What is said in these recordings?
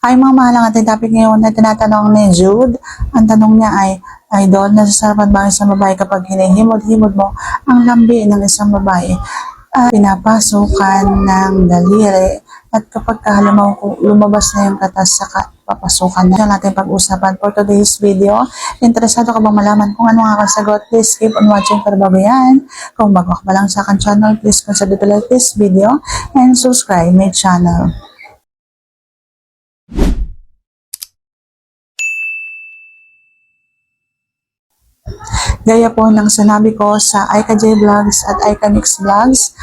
Ay, mga mahal, ang ating topic ngayon na tinatanong ni Jude. Ang tanong niya ay, Idol, nasasarapan ba ang isang babae kapag hinihimod-himod mo ang lambi ng isang babae at pinapasukan ng daliri at kapag halimbawa kung lumabas na yung katas sa papasukan na. Yan natin pag-usapan for today's video. Interesado ka bang malaman kung ano ang sagot? Please keep on watching para bago yan. Kung bago ka pa lang sa akin channel, please consider to like this video and subscribe my channel. Gaya po ng sinabi ko sa Aika J Vlogs at Aika Mix Vlogs,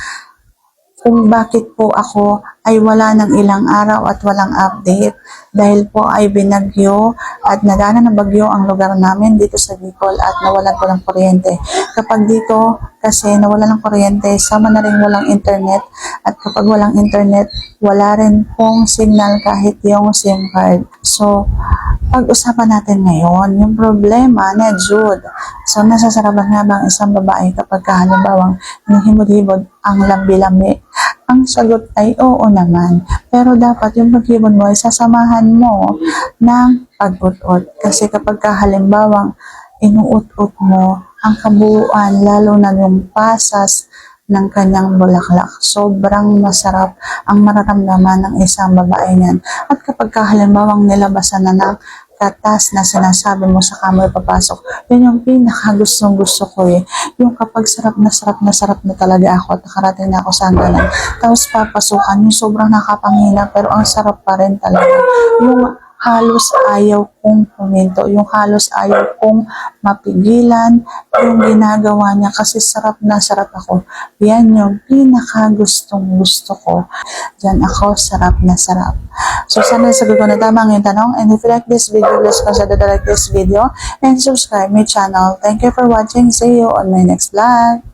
kung bakit po ako ay wala ng ilang araw at walang update dahil po ay binagyo at nadana ng bagyo ang lugar namin dito sa Bicol at nawalan po ng kuryente. Kapag dito kasi nawalan ng kuryente, sama na rin walang internet at kapag walang internet, wala rin pong signal kahit yung SIM card. So, pag-usapan natin ngayon yung problema ni Jude. So, nasasarapan nga ba ang isang babae kapag halimbawang hinihimod-himod ang lambi-lambi? Ang sagot ay oo naman. Pero dapat yung paghimod mo ay sasamahan mo ng pag-ut-ut. Kasi kapag halimbawang inuut-ut mo ang kabuuan, lalo na yung pasas ng kanyang bulaklak, sobrang masarap ang mararamdaman ng isang babae niyan. At kapag halimbawang nilabasan na ng katas na sinasabi mo sa kamoy papasok, yun yung pinakagustong gusto ko eh. Yung kapag sarap na talaga ako at nakarating na ako sa hangganan. Tapos papasukan, yung sobrang nakapanghinang pero ang sarap pa rin talaga. Yung halos ayaw kong puminto, yung halos ayaw kong mapigilan yung ginagawa niya kasi sarap na sarap ako. Yan yung pinakagustong gusto ko. Diyan ako, sarap na sarap. So, sana sagot ko na tama ang yung tanong. And if you like this video, please consider to like this video and subscribe my channel. Thank you for watching. See you on my next vlog.